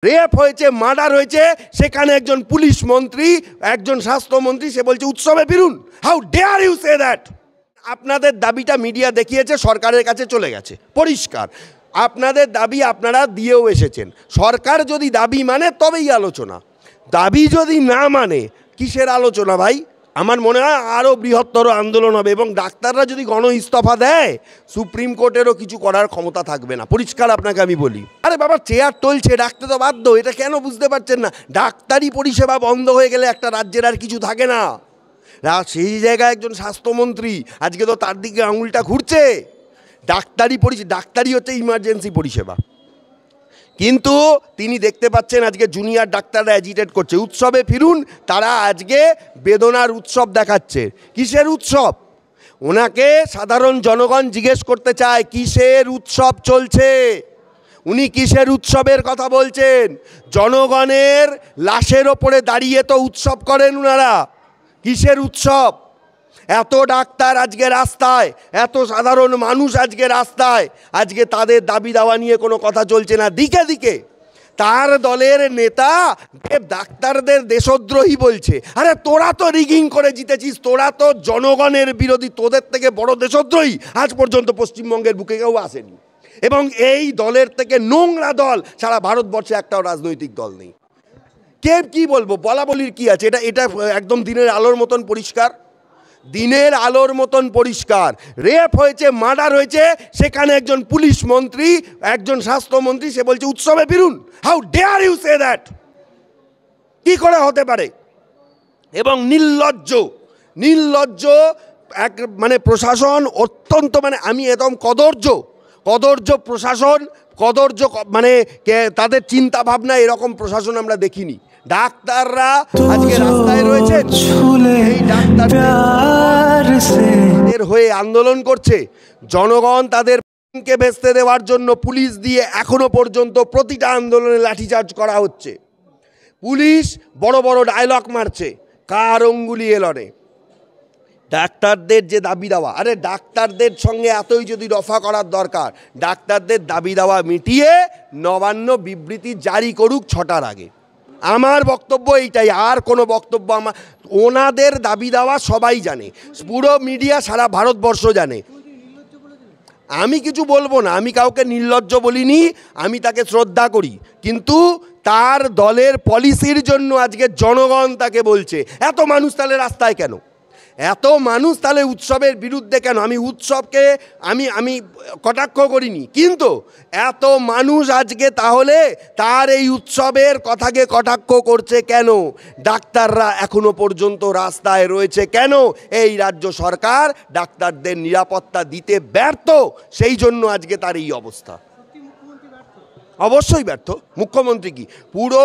Rape হয়েছে, murder হয়েছে, সেখানে একজন পুলিশ মন্ত্রী, একজন স্বাস্থ্যমন্ত্রী, সে বলছে উৎসবে ফিরুন। How dare you say that? আপনাদের দাবিটা মিডিয়া দেখিয়েছে, সরকারের কাছে চলে গেছে, পরিষ্কার। আপনাদের দাবি আপনারা দিয়েও এসেছেন। সরকার যদি দাবি মানে তবেই আলোচনা, দাবি যদি না মানে কিসের আলোচনা ভাই? আমার মনে হয় আরও বৃহত্তর আন্দোলন হবে, এবং ডাক্তাররা যদি গণ ইস্তফা দেয় সুপ্রিম কোর্টেরও কিছু করার ক্ষমতা থাকবে না, পরিষ্কার আপনাকে আমি বলি। আরে বাবা, চেয়ার টলছে, ডাকতে তো বাধ্য, এটা কেন বুঝতে পারছেন না? ডাক্তারি পরিষেবা বন্ধ হয়ে গেলে একটা রাজ্যের আর কিছু থাকে না। সেই জায়গায় একজন স্বাস্থ্যমন্ত্রী, আজকে তো তার দিকে আঙুলটা ঘুরছে। ডাক্তারি হচ্ছে ইমার্জেন্সি পরিষেবা, কিন্তু তিনি দেখতে পাচ্ছেন আজকে জুনিয়র ডাক্তাররা অ্যাজিটেট করছে উৎসবে ফিরুন। তারা আজকে বেদনার উৎসব দেখাচ্ছে। কিসের উৎসব? ওনাকে সাধারণ জনগণ জিজ্ঞেস করতে চায় কিসের উৎসব চলছে। উনি কিসের উৎসবের কথা বলছেন? জনগণের লাশের ওপরে দাঁড়িয়ে তো উৎসব করেন ওনারা। কিসের উৎসব? এত ডাক্তার আজকে রাস্তায়, এত সাধারণ মানুষ আজকে রাস্তায়, আজকে তাদের দাবি দাওয়া নিয়ে কোনো কথা চলছে না। দিকে দিকে তার দলের নেতা ডাক্তারদের দেশদ্রোহী বলছে। আরে তোরা তো রিগিং করে জিতেছিস, তোরা তো জনগণের বিরোধী, তোদের থেকে বড় দেশদ্রোহী আজ পর্যন্ত পশ্চিমবঙ্গের বুকে কেউ আসেনি। এবং এই দলের থেকে নোংরা দল সারা ভারতবর্ষে একটাও রাজনৈতিক দল নেই। কে কি বলবো, বলা বলির কি আছে? এটা একদম দিনের আলোর মতন পরিষ্কার, দিনের আলোর মতন পরিষ্কার। রেপ হয়েছে, মার্ডার হয়েছে, সেখানে একজন পুলিশ মন্ত্রী, একজন স্বাস্থ্যমন্ত্রী, সে বলছে উৎসবে ফিরুন। How dare you say that? কি করে হতে পারে? এবং নির্লজ্জ এক মানে প্রশাসন, অত্যন্ত মানে আমি একদম কদর্য প্রশাসন, কদর্য মানে তাদের চিন্তা ভাবনা, এরকম প্রশাসন আমরা দেখিনি। ডাক্তাররা আজকে রাস্তায় রয়েছে, এই ডাক্তারদের হয়ে আন্দোলন করছে। জনগণ তাদেরকে ভেস্তে দেওয়ার জন্য পুলিশ দিয়ে এখনো পর্যন্ত প্রতিটা আন্দোলনে লাঠিচার্জ করা হচ্ছে। পুলিশ বড় বড় ডায়লগ মারছে, কার অঙ্গুলি এলনে। ডাক্তারদের যে দাবি দাওয়া, আরে ডাক্তারদের সঙ্গে এতই যদি রফা করার দরকার, ডাক্তারদের দাবি দাওয়া মিটিয়ে নবান্ন বিবৃতি জারি করুক 6টার আগে। আমার বক্তব্য এইটাই, আর কোনো বক্তব্য আমার। ওনাদের দাবি দাওয়া সবাই জানে, পুরো মিডিয়া সারা ভারতবর্ষ জানে। আমি কিছু বলবো না, আমি কাউকে নির্লজ্জ বলিনি, আমি তাকে শ্রদ্ধা করি, কিন্তু তার দলের পলিসির জন্য আজকে জনগণ তাকে বলছে। এত মানুষ তাহলে রাস্তায় কেন? এত মানুষ তাহলে উৎসবের বিরুদ্ধে কেন? আমি উৎসবকে আমি কটাক্ষ করিনি, কিন্তু এত মানুষ আজকে তাহলে তার এই উৎসবের কথাকে কটাক্ষ করছে কেন? ডাক্তাররা এখনো পর্যন্ত রাস্তায় রয়েছে কেন? এই রাজ্য সরকার ডাক্তারদের নিরাপত্তা দিতে ব্যর্থ, সেই জন্য আজকে তার এই অবস্থা। অবশ্যই ব্যর্থ। মুখ্যমন্ত্রী কি, পুরো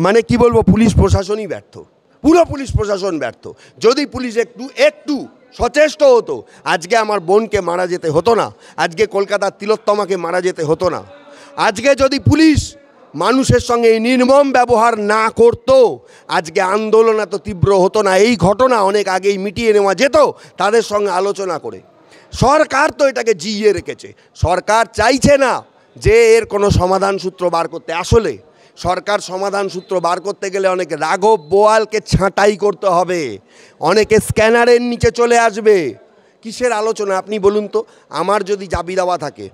মানে কি বলবো, পুলিশ প্রশাসনই ব্যর্থ, পুরো পুলিশ প্রশাসন ব্যর্থ। যদি পুলিশ একটু সচেষ্ট হতো, আজকে আমার বোনকে মারা যেতে হতো না, আজকে কলকাতার তিলোত্তমাকে মারা যেতে হতো না। আজকে যদি পুলিশ মানুষের সঙ্গে এই নির্মম ব্যবহার না করত, আজকে আন্দোলন এত তীব্র হতো না। এই ঘটনা অনেক আগেই মিটিয়ে নেওয়া যেত তাদের সঙ্গে আলোচনা করে। সরকার তো এটাকে জিইয়ে রেখেছে, সরকার চাইছে না যে এর কোনো সমাধান সূত্র বার করতে। আসলে সরকার সমাধান সূত্র বার করতে গেলে অনেক রাঘব বোয়ালকে ছাঁটাই করতে হবে, অনেকে স্ক্যানারের নিচে চলে আসবে। কিসের আলোচনা আপনি বলুন তো? আমার যদি দাবি দেওয়া থাকে,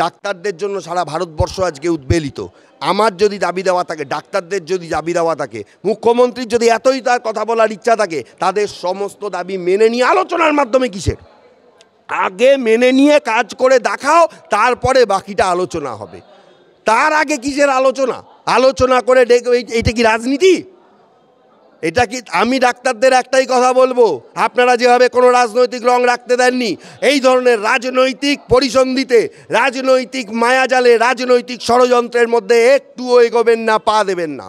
ডাক্তারদের জন্য সারা ভারতবর্ষ আজকে উদ্বেলিত, আমার যদি দাবি দেওয়া থাকে, ডাক্তারদের যদি দাবি দেওয়া থাকে, মুখ্যমন্ত্রীর যদি এতই তার কথা বলার ইচ্ছা থাকে, তাদের সমস্ত দাবি মেনে নিয়ে আলোচনার মাধ্যমে, কিসের আগে মেনে নিয়ে কাজ করে দেখাও, তারপরে বাকিটা আলোচনা হবে। তার আগে কিসের আলোচনা? আলোচনা করে এইটা কি রাজনীতি? এটা কি? আমি ডাক্তারদের একটাই কথা বলবো, আপনারা যেভাবে কোনো রাজনৈতিক রং রাখতে দেননি, এই ধরনের রাজনৈতিক পরিসন্ধিতে, রাজনৈতিক মায়াজালে, রাজনৈতিক ষড়যন্ত্রের মধ্যে একটুও এগোবেন না, পা দেবেন না।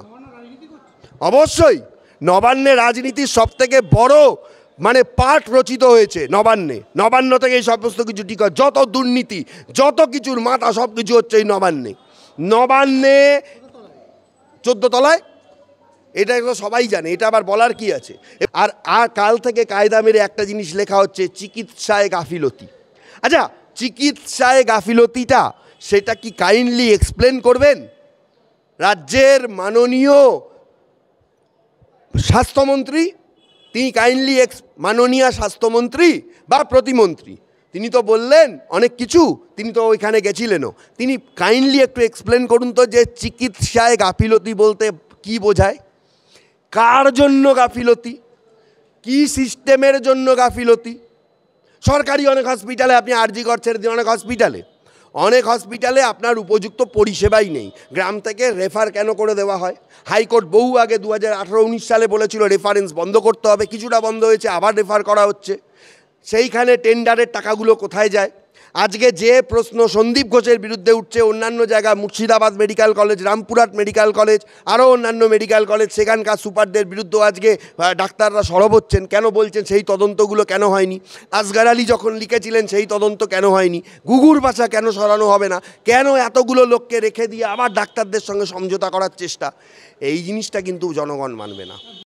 অবশ্যই নবান্নে রাজনীতির সবথেকে বড় মানে পাঠ রচিত হয়েছে নবান্ন থেকে এই সমস্ত কিছু ঠিক হয়। যত দুর্নীতি, যত কিছুর মাথা, সব কিছু হচ্ছে এই নবান্নে 14 তলায়। এটা তো সবাই জানে, এটা আবার বলার কি আছে? আর কাল থেকে কায়দা মেরে একটা জিনিস লেখা হচ্ছে, চিকিৎসায় গাফিলতি। আচ্ছা, চিকিৎসায় গাফিলতিটা সেটা কি কাইন্ডলি এক্সপ্লেন করবেন? রাজ্যের মাননীয় স্বাস্থ্যমন্ত্রী, তিনি কাইন্ডলি মাননীয় স্বাস্থ্যমন্ত্রী বা প্রতিমন্ত্রী, তিনি তো বললেন অনেক কিছু, তিনি তো ওইখানে গেছিলেনও, তিনি কাইন্ডলি একটু এক্সপ্লেন করুন তো যে চিকিৎসায় গাফিলতি বলতে কি বোঝায়, কার জন্য গাফিলতি, কি সিস্টেমের জন্য গাফিলতি। সরকারি অনেক হসপিটালে, আপনি আরজি কর ছেড়ে দিন, অনেক হসপিটালে আপনার উপযুক্ত পরিষেবাই নেই। গ্রাম থেকে রেফার কেন করে দেওয়া হয়? হাইকোর্ট বহু আগে 2018-19 সালে বলেছিল রেফারেন্স বন্ধ করতে হবে, কিছুটা বন্ধ হয়েছে, আবার রেফার করা হচ্ছে। সেইখানে টেন্ডারের টাকাগুলো কোথায় যায়? আজকে যে প্রশ্ন সন্দীপ ঘোষের বিরুদ্ধে উঠছে, অন্যান্য জায়গা Murshidabad medical college, Rampurhat medical college, আরও অন্যান্য মেডিকেল কলেজ, সেখানকার সুপারদের বিরুদ্ধেও আজকে ডাক্তাররা সরব হচ্ছেন। কেন বলছেন সেই তদন্তগুলো কেন হয়নি? আসগার আলী যখন লিখেছিলেন সেই তদন্ত কেন হয়নি? ঘুঘুর বাসা কেন সরানো হবে না? কেন এতগুলো লোককে রেখে দিয়ে আবার ডাক্তারদের সঙ্গে সমঝোতা করার চেষ্টা? এই জিনিসটা কিন্তু জনগণ মানবে না।